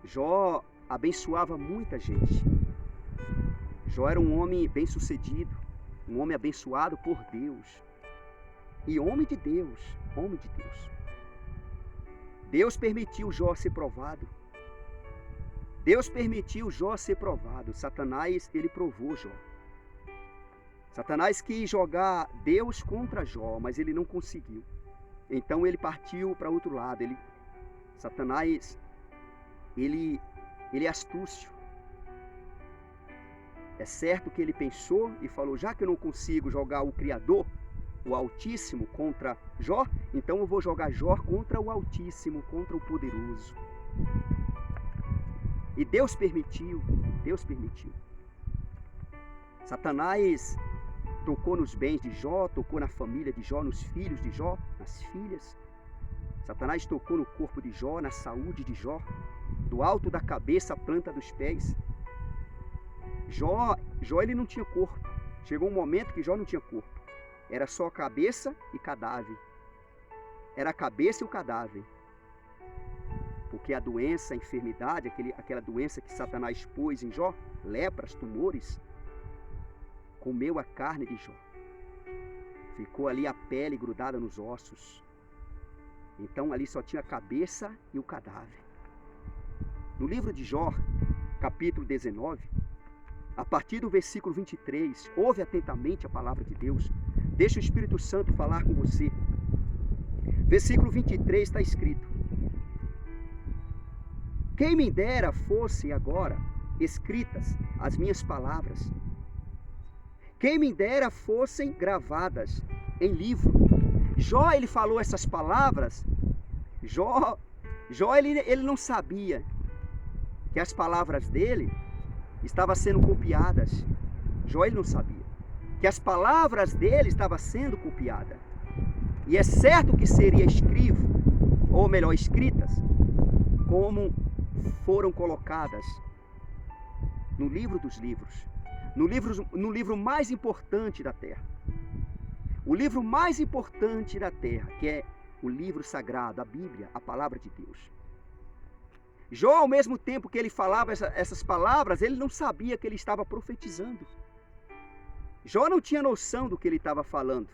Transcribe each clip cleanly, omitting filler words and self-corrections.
Jó abençoava muita gente. Jó era um homem bem-sucedido, um homem abençoado por Deus. E homem de Deus, homem de Deus. Deus permitiu Jó ser provado. Deus permitiu Jó ser provado. Satanás, ele provou Jó. Satanás quis jogar Deus contra Jó, mas ele não conseguiu. Então ele partiu para outro lado. Satanás, ele é astúcio. É certo que ele pensou e falou, já que eu não consigo jogar o Criador, o Altíssimo, contra Jó, então eu vou jogar Jó contra o Altíssimo, contra o Poderoso. E Deus permitiu. Satanás tocou nos bens de Jó, tocou na família de Jó, nos filhos de Jó, nas filhas. Satanás tocou no corpo de Jó, na saúde de Jó, do alto da cabeça à planta dos pés. Jó ele não tinha corpo. Chegou um momento que Jó não tinha corpo. Era só cabeça e cadáver. Era a cabeça e o cadáver. Porque a doença, a enfermidade, aquela doença que Satanás pôs em Jó, lepras, tumores, comeu a carne de Jó. Ficou ali a pele grudada nos ossos. Então ali só tinha a cabeça e o cadáver. No livro de Jó, capítulo 19, a partir do versículo 23, ouve atentamente a palavra de Deus. Deixa o Espírito Santo falar com você. Versículo 23 está escrito: quem me dera fossem agora escritas as minhas palavras. Quem me dera fossem gravadas em livro. Jó, ele falou essas palavras. Jó ele não sabia que as palavras dele estavam sendo copiadas. Jó, ele não sabia que as palavras dele estavam sendo copiadas. E é certo que seria escrito, ou melhor, escritas, como foram colocadas no livro dos livros, no livro mais importante da terra. O livro mais importante da terra, que é o livro sagrado, a Bíblia, a palavra de Deus. Jó, ao mesmo tempo que ele falava essas palavras, ele não sabia que ele estava profetizando. Jó não tinha noção do que ele estava falando.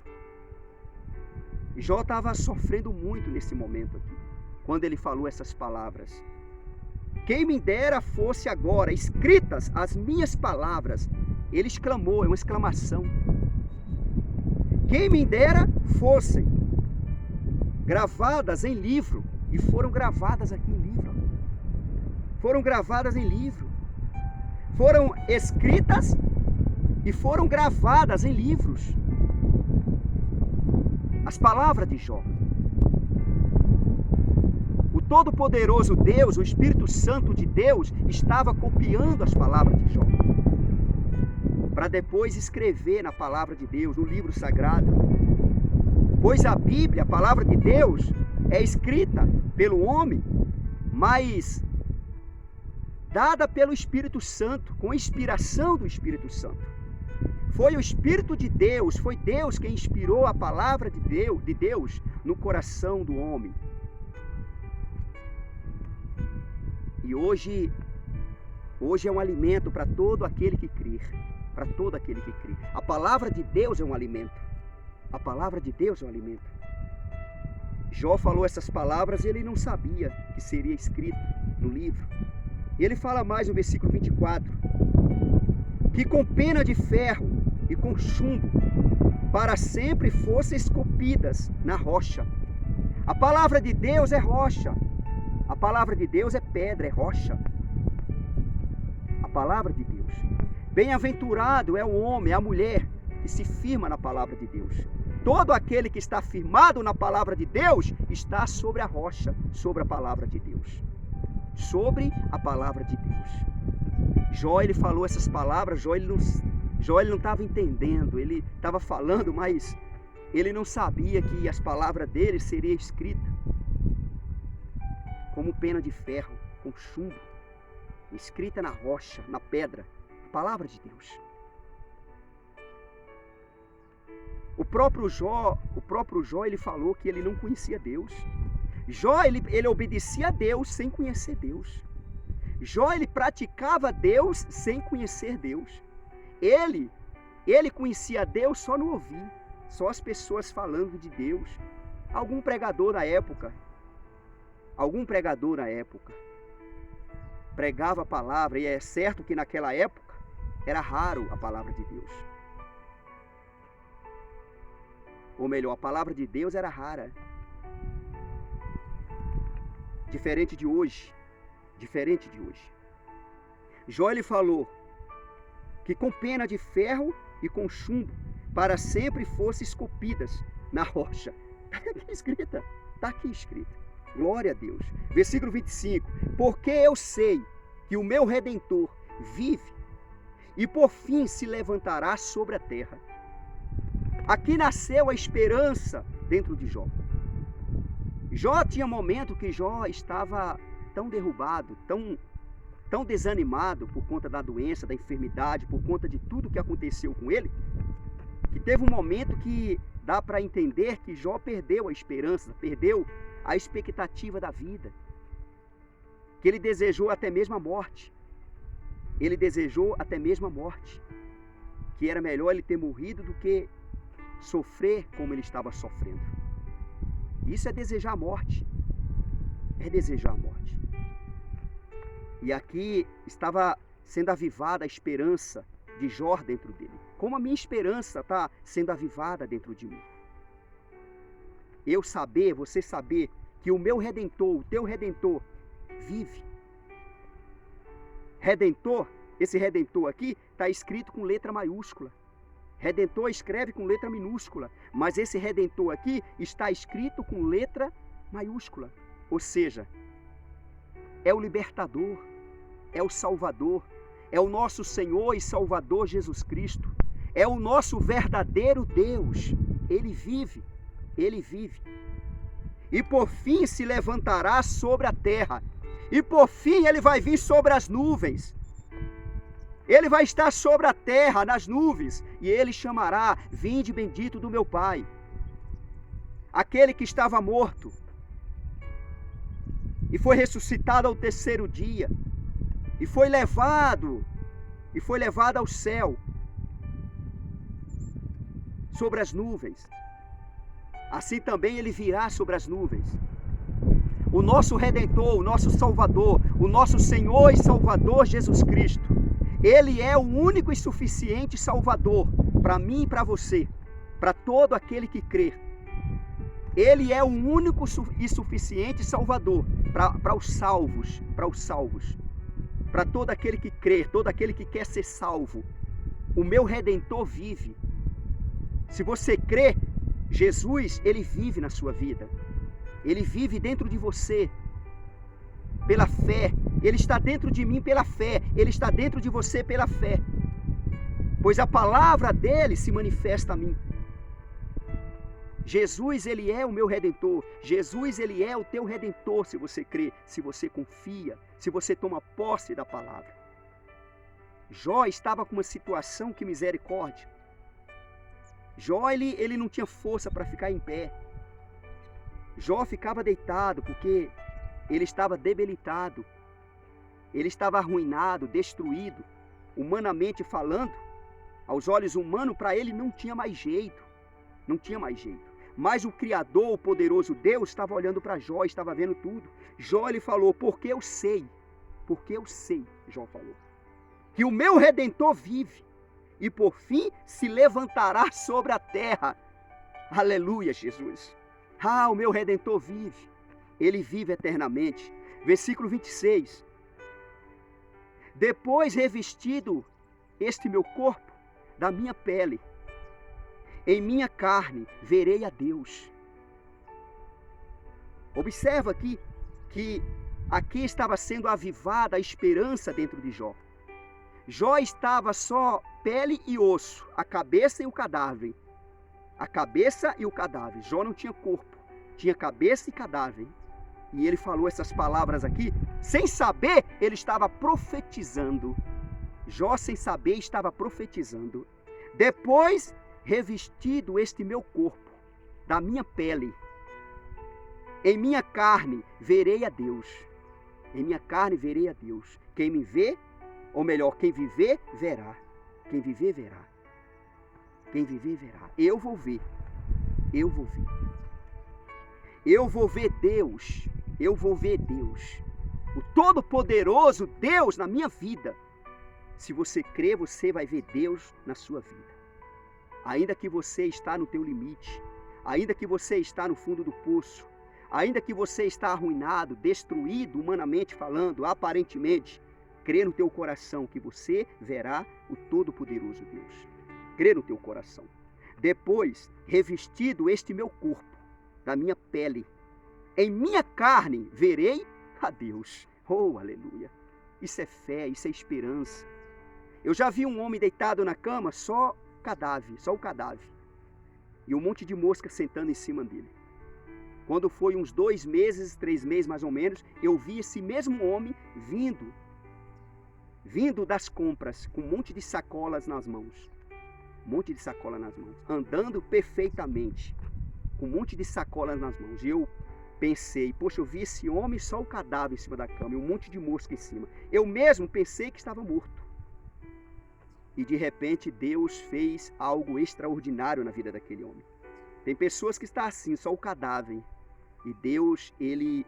Jó estava sofrendo muito nesse momento aqui, quando ele falou essas palavras. Quem me dera fosse agora escritas as minhas palavras. Ele exclamou, é uma exclamação. Quem me dera fossem gravadas em livro. E foram gravadas aqui em livro. Foram gravadas em livro. Foram escritas e foram gravadas em livros. As palavras de Jó. O Todo-Poderoso Deus, o Espírito Santo de Deus, estava copiando as palavras de Jó, para depois escrever na palavra de Deus, no livro sagrado. Pois a Bíblia, a palavra de Deus, é escrita pelo homem, mas dada pelo Espírito Santo, com inspiração do Espírito Santo. Foi o Espírito de Deus, foi Deus quem inspirou a palavra de Deus no coração do homem. E hoje é um alimento para todo aquele que crê. Para todo aquele que crê. A palavra de Deus é um alimento. A palavra de Deus é um alimento. Jó falou essas palavras e ele não sabia que seria escrito no livro. E ele fala mais no versículo 24. Que com pena de ferro e com chumbo para sempre fossem esculpidas na rocha. A palavra de Deus é rocha. A palavra de Deus é pedra, é rocha. A palavra de Deus. Bem-aventurado é o homem, a mulher que se firma na palavra de Deus. Todo aquele que está firmado na palavra de Deus está sobre a rocha, sobre a palavra de Deus. Sobre a palavra de Deus. Jó, ele falou essas palavras, Jó ele não estava entendendo, ele estava falando, mas ele não sabia que as palavras dele seriam escritas como pena de ferro, com chumbo, escrita na rocha, na pedra, a palavra de Deus. O próprio Jó, ele falou que ele não conhecia Deus. Jó, ele obedecia a Deus sem conhecer Deus. Jó, ele praticava Deus sem conhecer Deus. Ele conhecia Deus só no ouvir, só as pessoas falando de Deus. Algum pregador na época pregava a palavra, e é certo que naquela época era raro a palavra de Deus. Ou melhor, a palavra de Deus era rara. Diferente de hoje. Jó, ele falou que com pena de ferro e com chumbo para sempre fossem esculpidas na rocha. Está aqui escrita. Glória a Deus. Versículo 25. Porque eu sei que o meu Redentor vive e por fim se levantará sobre a terra. Aqui nasceu a esperança dentro de Jó. Jó tinha momento que Jó estava tão derrubado, tão desanimado por conta da doença, da enfermidade, por conta de tudo que aconteceu com ele, que teve um momento que dá para entender que Jó perdeu a esperança, perdeu a expectativa da vida, que ele desejou até mesmo a morte. Que era melhor ele ter morrido do que sofrer como ele estava sofrendo. Isso é desejar a morte. E aqui estava sendo avivada a esperança de Jó dentro dele. Como a minha esperança está sendo avivada dentro de mim. Você saber que o meu Redentor, o teu Redentor, vive. Redentor, esse Redentor aqui está escrito com letra maiúscula. Redentor escreve com letra minúscula, mas esse Redentor aqui está escrito com letra maiúscula. Ou seja, é o libertador, é o Salvador, é o nosso Senhor e Salvador Jesus Cristo, é o nosso verdadeiro Deus. Ele vive. E por fim se levantará sobre a terra, e por fim ele vai vir sobre as nuvens. Ele vai estar sobre a terra, nas nuvens, e ele chamará: vinde bendito do meu Pai. Aquele que estava morto e foi ressuscitado ao terceiro dia, e foi levado ao céu, sobre as nuvens. Assim também ele virá sobre as nuvens. O nosso Redentor, o nosso Salvador, o nosso Senhor e Salvador Jesus Cristo, Ele é o único e suficiente Salvador para mim e para você, para todo aquele que crê. Ele é o único e suficiente Salvador para os salvos, para todo aquele que crê, todo aquele que quer ser salvo. O meu Redentor vive. Se você crê, Jesus, Ele vive na sua vida. Ele vive dentro de você, pela fé. Ele está dentro de mim pela fé. Ele está dentro de você pela fé. Pois a palavra dele se manifesta a mim. Jesus, Ele é o meu Redentor. Jesus, Ele é o teu Redentor, se você crê, se você confia, se você toma posse da palavra. Jó estava com uma situação, que misericórdia. Jó, ele não tinha força para ficar em pé. Jó ficava deitado porque ele estava debilitado. Ele estava arruinado, destruído. Humanamente falando, aos olhos humanos, para ele não tinha mais jeito. Mas o Criador, o poderoso Deus, estava olhando para Jó, estava vendo tudo. Jó, ele falou: porque eu sei, Jó falou, que o meu Redentor vive, e por fim se levantará sobre a terra. Aleluia, Jesus. Ah, o meu Redentor vive. Ele vive eternamente. Versículo 26. Depois revestido este meu corpo da minha pele, em minha carne verei a Deus. Observa aqui que aqui estava sendo avivada a esperança dentro de Jó. Jó estava só pele e osso, a cabeça e o cadáver. A cabeça e o cadáver. Jó não tinha corpo, tinha cabeça e cadáver. E ele falou essas palavras aqui, sem saber, ele estava profetizando. Jó, sem saber, estava profetizando. Depois, revestido este meu corpo, da minha pele, em minha carne verei a Deus. Em minha carne verei a Deus. Quem me vê, ou melhor, quem viver, verá. Quem viver, verá. Quem viver, verá. Eu vou ver. Eu vou ver. Eu vou ver Deus. Eu vou ver Deus. O Todo-Poderoso Deus na minha vida. Se você crer, você vai ver Deus na sua vida. Ainda que você está no teu limite, ainda que você está no fundo do poço, ainda que você está arruinado, destruído, humanamente falando, aparentemente, crê no teu coração que você verá o Todo-Poderoso Deus. Crê no teu coração. Depois, revestido este meu corpo, da minha pele, em minha carne verei a Deus. Oh, aleluia! Isso é fé, isso é esperança. Eu já vi um homem deitado na cama, só o cadáver. E um monte de mosca sentando em cima dele. Quando foi uns 2 meses, 3 meses mais ou menos, eu vi esse mesmo homem vindo das compras, com um monte de sacolas nas mãos. Um monte de sacola nas mãos. Andando perfeitamente, com um monte de sacolas nas mãos. E eu pensei, poxa, eu vi esse homem, só o cadáver em cima da cama, e um monte de mosca em cima. Eu mesmo pensei que estava morto. E de repente Deus fez algo extraordinário na vida daquele homem. Tem pessoas que estão assim, só o cadáver. E Deus, ele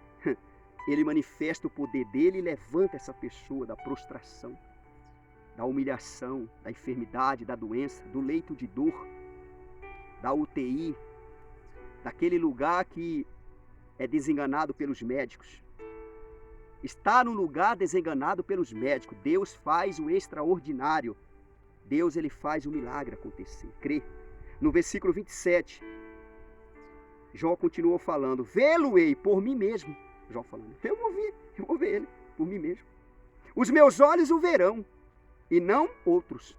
manifesta o poder dele e levanta essa pessoa da prostração, da humilhação, da enfermidade, da doença, do leito de dor, da UTI, daquele lugar que é desenganado pelos médicos. Está no lugar desenganado pelos médicos. Deus faz o extraordinário. Deus, ele faz o milagre acontecer. Crê. No versículo 27, Jó continuou falando, vê-lo-ei por mim mesmo. Jó falando, eu vou ver ele por mim mesmo. Os meus olhos o verão, e não outros.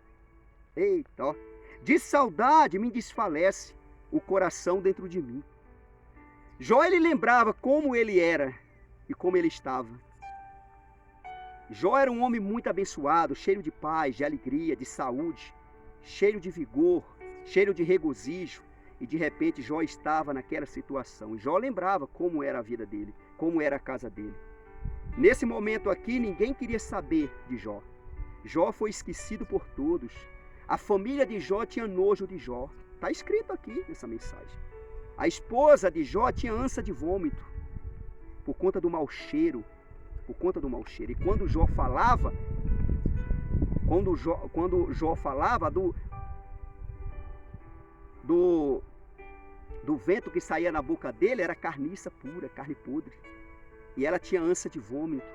Eita, ó. De saudade me desfalece o coração dentro de mim. Jó, ele lembrava como ele era e como ele estava. Jó era um homem muito abençoado, cheio de paz, de alegria, de saúde, cheio de vigor, cheio de regozijo. E de repente Jó estava naquela situação. Jó lembrava como era a vida dele, como era a casa dele. Nesse momento aqui, ninguém queria saber de Jó. Jó foi esquecido por todos. A família de Jó tinha nojo de Jó. Está escrito aqui nessa mensagem. A esposa de Jó tinha ânsia de vômito por conta do mau cheiro. E quando Jó falava, do vento que saía na boca dele, era carniça pura, carne podre. E ela tinha ânsia de vômito.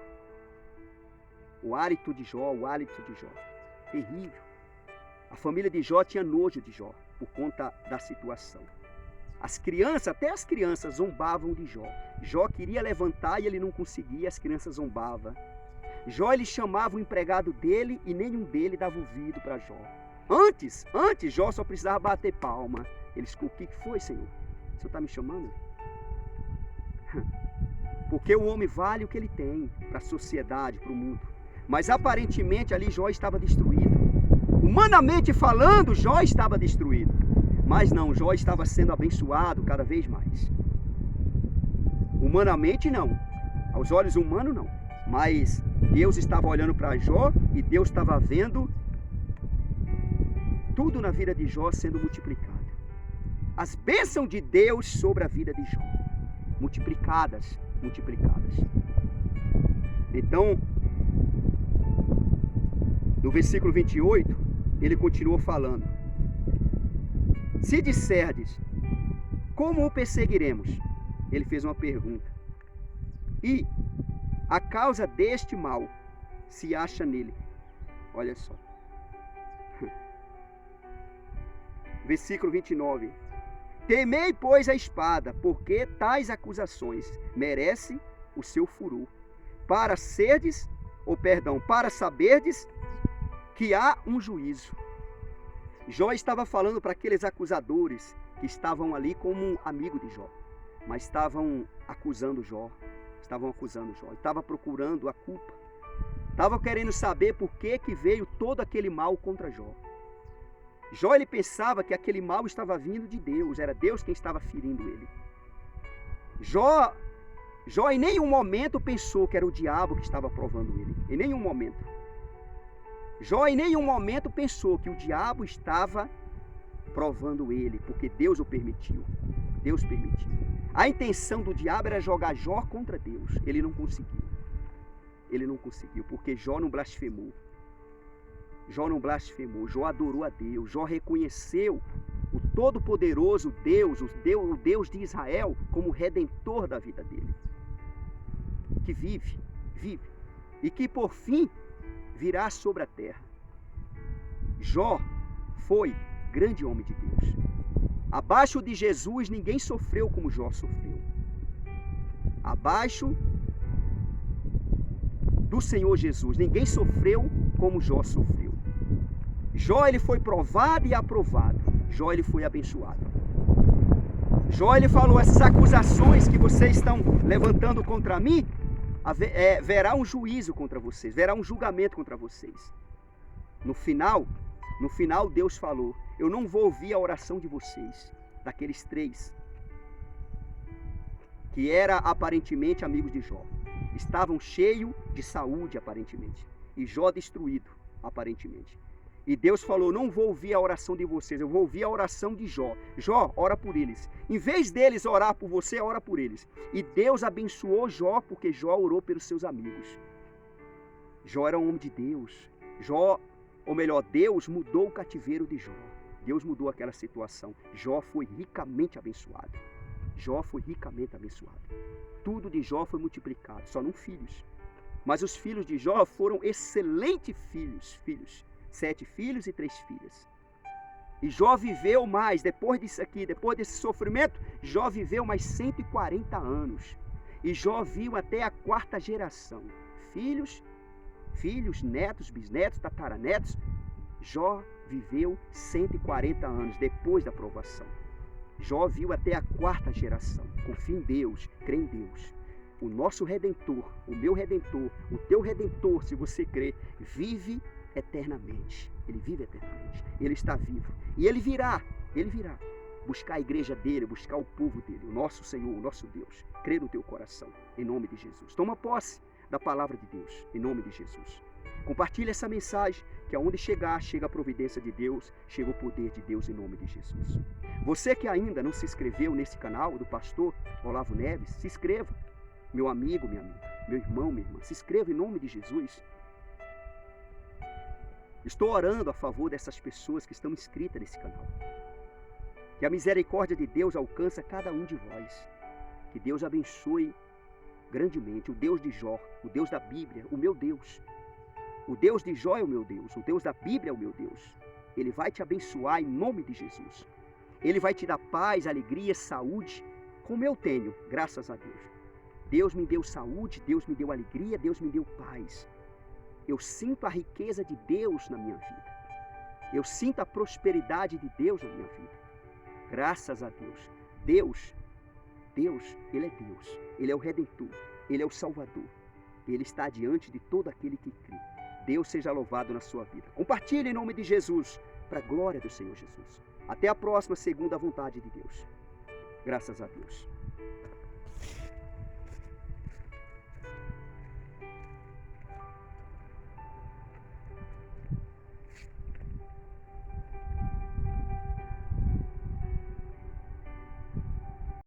O hálito de Jó. Terrível. A família de Jó tinha nojo de Jó, por conta da situação. Até as crianças zombavam de Jó. Jó queria levantar e ele não conseguia, as crianças zombavam. Jó, ele chamava o empregado dele e nenhum dele dava ouvido para Jó. Antes, Jó só precisava bater palma. Eles, o que foi, Senhor? O Senhor está me chamando? Porque o homem vale o que ele tem para a sociedade, para o mundo. Mas aparentemente ali Jó estava destruído. Humanamente falando, Jó estava destruído. Mas não, Jó estava sendo abençoado cada vez mais. Humanamente não. Aos olhos humanos não. Mas Deus estava olhando para Jó e Deus estava vendo tudo na vida de Jó sendo multiplicado. As bênçãos de Deus sobre a vida de Jó. Multiplicadas. Então, no versículo 28, ele continuou falando. Se disserdes, como o perseguiremos? Ele fez uma pergunta. E a causa deste mal se acha nele. Olha só. Versículo 29. Temei, pois, a espada, porque tais acusações merecem o seu furor. Para saberdes que há um juízo. Jó estava falando para aqueles acusadores que estavam ali como um amigo de Jó, mas estavam acusando Jó, estava procurando a culpa, estava querendo saber por que veio todo aquele mal contra Jó. Jó, ele pensava que aquele mal estava vindo de Deus, era Deus quem estava ferindo ele. Jó Jó em nenhum momento pensou que era o diabo que estava provando ele. Em nenhum momento. Jó em nenhum momento pensou que o diabo estava provando ele, porque Deus o permitiu. Deus permitiu. A intenção do diabo era jogar Jó contra Deus. Ele não conseguiu. Ele não conseguiu, porque Jó não blasfemou. Jó não blasfemou. Jó adorou a Deus. Jó reconheceu o Todo-Poderoso Deus, o Deus de Israel, como redentor da vida dele. Que vive. E que por fim virá sobre a terra. Jó foi grande homem de Deus. Abaixo de Jesus, ninguém sofreu como Jó sofreu. Abaixo do Senhor Jesus, ninguém sofreu como Jó sofreu. Jó, ele foi provado e aprovado. Jó, ele foi abençoado. Jó, ele falou, essas acusações que vocês estão levantando contra mim, verá um juízo contra vocês, verá um julgamento contra vocês. No final, Deus falou, eu não vou ouvir a oração de vocês, daqueles 3, que eram aparentemente amigos de Jó. Estavam cheios de saúde, aparentemente, e Jó destruído, aparentemente. E Deus falou, não vou ouvir a oração de vocês, eu vou ouvir a oração de Jó. Jó, ora por eles. Em vez deles orar por você, ora por eles. E Deus abençoou Jó, porque Jó orou pelos seus amigos. Jó era um homem de Deus. Deus mudou o cativeiro de Jó. Deus mudou aquela situação. Jó foi ricamente abençoado. Jó foi ricamente abençoado. Tudo de Jó foi multiplicado, só não filhos. Mas os filhos de Jó foram excelentes filhos. 7 filhos e 3 filhas. E Jó viveu mais, depois disso aqui, depois desse sofrimento, Jó viveu mais 140 anos. E Jó viu até a 4ª geração. Filhos, netos, bisnetos, tataranetos. Jó viveu 140 anos depois da provação. Jó viu até a 4ª geração. Confia em Deus, crê em Deus. O nosso Redentor, o meu Redentor, o teu Redentor, se você crê, vive eternamente. Ele vive eternamente. Ele está vivo. E ele virá buscar a igreja dele, buscar o povo dele, o nosso Senhor, o nosso Deus. Crê no teu coração, em nome de Jesus. Toma posse da palavra de Deus, em nome de Jesus. Compartilhe essa mensagem, que aonde chegar, chega a providência de Deus, chega o poder de Deus, em nome de Jesus. Você que ainda não se inscreveu nesse canal do pastor Olavo Neves, se inscreva. Meu amigo, minha amiga, meu irmão, minha irmã, se inscreva em nome de Jesus. Estou orando a favor dessas pessoas que estão inscritas nesse canal. Que a misericórdia de Deus alcance cada um de vós. Que Deus abençoe grandemente o Deus de Jó, o Deus da Bíblia, o meu Deus. O Deus de Jó é o meu Deus, o Deus da Bíblia é o meu Deus. Ele vai te abençoar em nome de Jesus. Ele vai te dar paz, alegria, saúde, como eu tenho, graças a Deus. Deus me deu saúde, Deus me deu alegria, Deus me deu paz. Eu sinto a riqueza de Deus na minha vida. Eu sinto a prosperidade de Deus na minha vida. Graças a Deus. Deus, Ele é Deus. Ele é o Redentor. Ele é o Salvador. Ele está diante de todo aquele que crê. Deus seja louvado na sua vida. Compartilhe em nome de Jesus, para a glória do Senhor Jesus. Até a próxima, segundo a vontade de Deus. Graças a Deus.